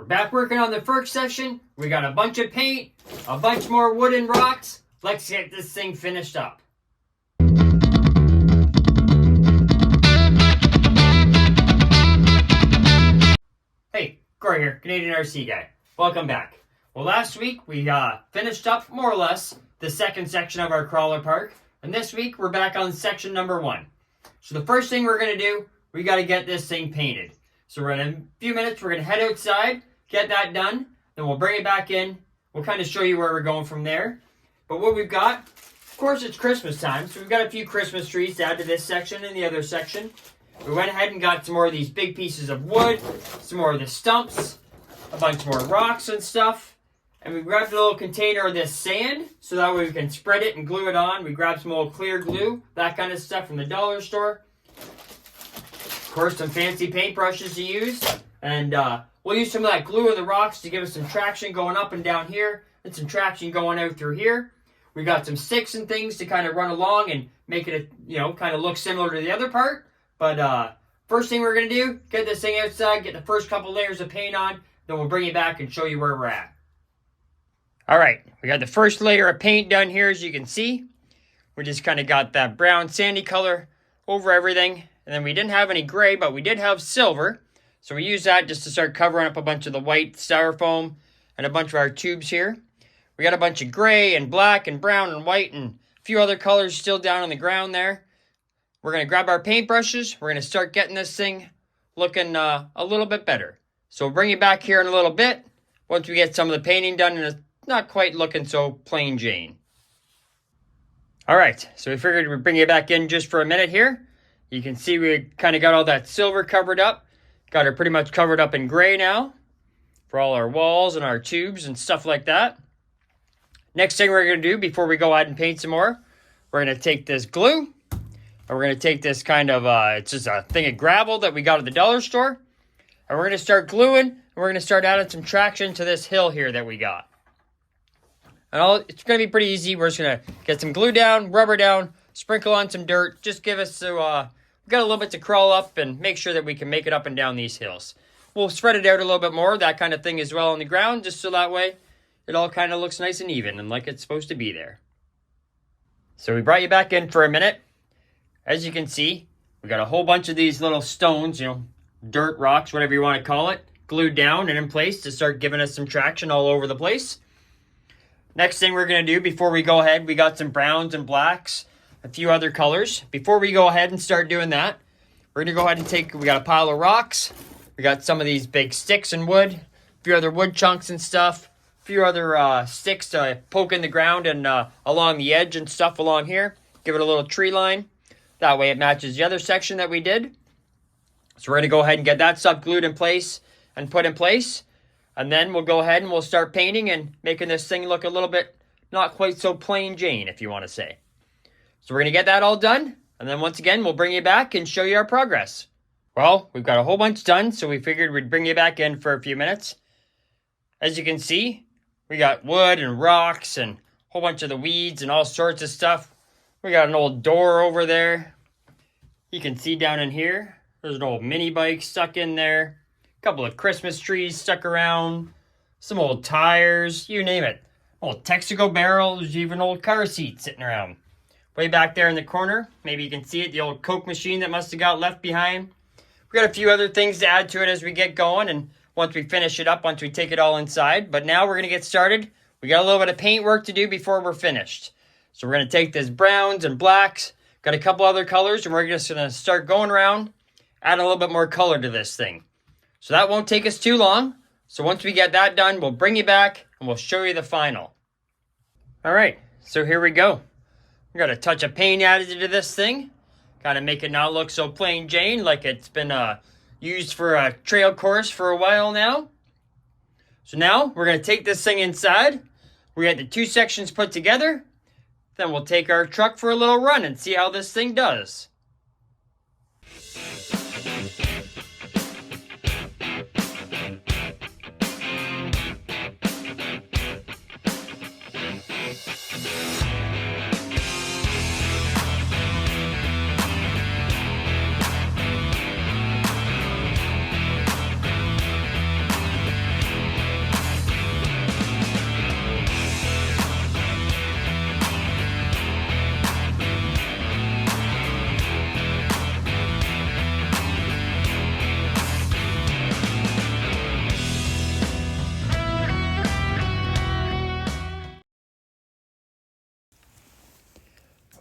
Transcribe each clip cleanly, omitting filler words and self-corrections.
back working on the first section. We got a bunch of paint, a bunch more wood and rocks. Let's get this thing finished up. Hey, Corey here, Canadian RC guy. Welcome back. Well, last week we finished up, more or less, the second section of our crawler park. And this week we're back on section number 1. So the first thing we're going to do, we got to get this thing painted. So in a few minutes we're going to head outside, get that done. Then we'll bring it back in. We'll kind of show you where we're going from there. But what we've got, of course it's Christmas time. So we've got a few Christmas trees to add to this section and the other section. We went ahead and got some more of these big pieces of wood, some more of the stumps, a bunch more rocks and stuff. And we grabbed a little container of this sand, so that way we can spread it and glue it on. We grabbed some old clear glue, that kind of stuff from the dollar store. Of course, some fancy paintbrushes to use. And we'll use some of that glue in the rocks to give us some traction going up and down here, and some traction going out through here. We got some sticks and things to kind of run along and make it, kind of look similar to the other part. But first thing we're going to do, get this thing outside, get the first couple layers of paint on, then we'll bring you back and show you where we're at. Alright, we got the first layer of paint done here, as you can see. We just kind of got that brown sandy color over everything. And then we didn't have any gray, but we did have silver. So we used that just to start covering up a bunch of the white styrofoam and a bunch of our tubes here. We got a bunch of gray and black and brown and white and a few other colors still down on the ground there. We're going to grab our paintbrushes. We're going to start getting this thing looking a little bit better. So we'll bring you back here in a little bit once we get some of the painting done and it's not quite looking so plain Jane. Alright, so we figured we'd bring you back in just for a minute here. You can see we kind of got all that silver covered up. Got it pretty much covered up in gray now for all our walls and our tubes and stuff like that. Next thing we're going to do before we go ahead and paint some more, we're going to take this glue. And we're going to take this kind of, it's just a thing of gravel that we got at the dollar store. And we're going to start gluing, and we're going to start adding some traction to this hill here that we got. And it's going to be pretty easy. We're just going to get some glue down, rubber down, sprinkle on some dirt. Just give us, we've got a little bit to crawl up and make sure that we can make it up and down these hills. We'll spread it out a little bit more, that kind of thing as well on the ground, just so that way it all kind of looks nice and even and like it's supposed to be there. So we brought you back in for a minute. As you can see, we got a whole bunch of these little stones, dirt, rocks, whatever you want to call it, glued down and in place to start giving us some traction all over the place. Next thing we're going to do before we go ahead, we got some browns and blacks, a few other colors. Before we go ahead and start doing that, we're going to go ahead and we got a pile of rocks. We got some of these big sticks and wood, a few other wood chunks and stuff, a few other sticks to poke in the ground and along the edge and stuff along here. Give it a little tree line. That way it matches the other section that we did. So we're going to go ahead and get that stuff glued in place and put in place. And then we'll go ahead and we'll start painting and making this thing look a little bit not quite so plain Jane, if you want to say. So we're going to get that all done. And then once again, we'll bring you back and show you our progress. Well, we've got a whole bunch done, so we figured we'd bring you back in for a few minutes. As you can see, we got wood and rocks and a whole bunch of the weeds and all sorts of stuff. We got an old door over there. You can see down in here, there's an old mini bike stuck in there. A couple of Christmas trees stuck around. Some old tires, you name it. Old Texaco barrels, even old car seats sitting around. Way back there in the corner, maybe you can see it, the old Coke machine that must have got left behind. We got a few other things to add to it as we get going and once we finish it up, once we take it all inside. But now we're going to get started. We got a little bit of paint work to do before we're finished. So we're going to take this browns and blacks, got a couple other colors, and we're just going to start going around, add a little bit more color to this thing. So that won't take us too long. So once we get that done, we'll bring you back and we'll show you the final. All right, so here we go. We got a touch of paint added to this thing. Kind of make it not look so plain Jane, like it's been used for a trail course for a while now. So now we're going to take this thing inside. We got the two sections put together. Then we'll take our truck for a little run and see how this thing does.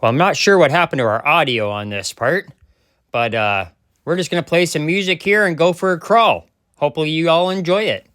Well, I'm not sure what happened to our audio on this part, but we're just going to play some music here and go for a crawl. Hopefully you all enjoy it.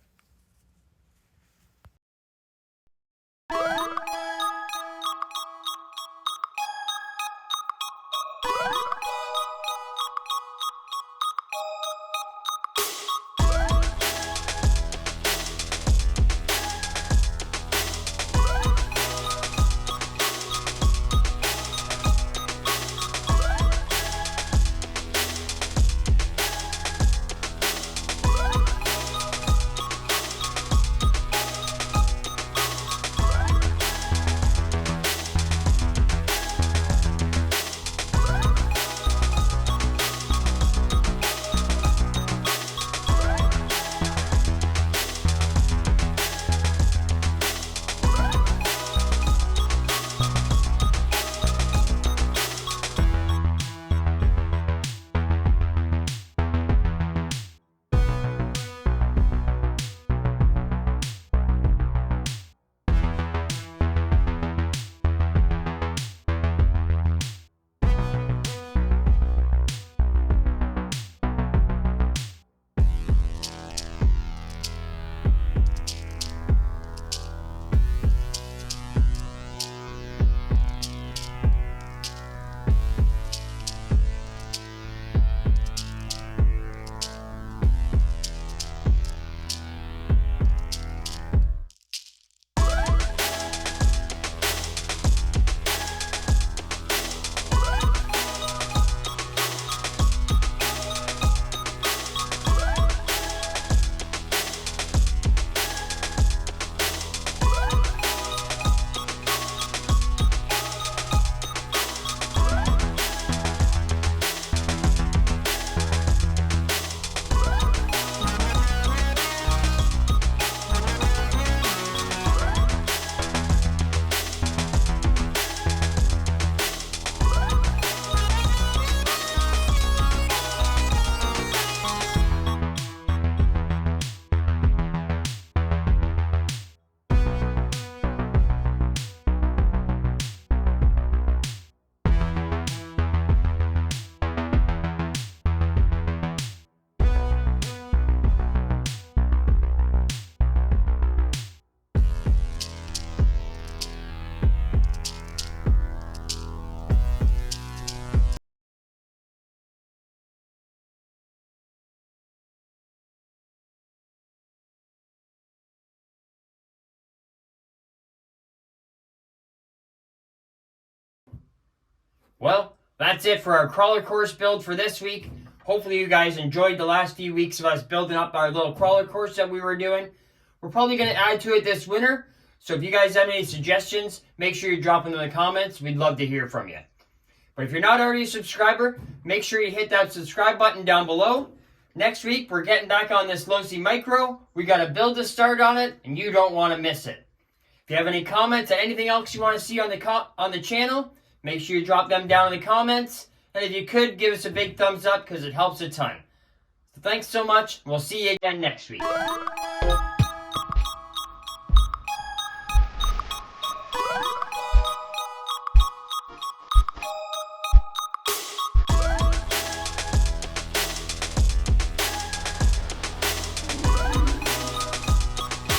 Well, that's it for our crawler course build for this week. Hopefully you guys enjoyed the last few weeks of us building up our little crawler course that we were doing. We're probably going to add to it this winter. So if you guys have any suggestions, make sure you drop them in the comments. We'd love to hear from you. But if you're not already a subscriber, make sure you hit that subscribe button down below. Next week, we're getting back on this Losi Micro. We got a build to start on it, and you don't want to miss it. If you have any comments or anything else you want to see on the channel, make sure you drop them down in the comments. And if you could, give us a big thumbs up because it helps a ton. So thanks so much. We'll see you again next week.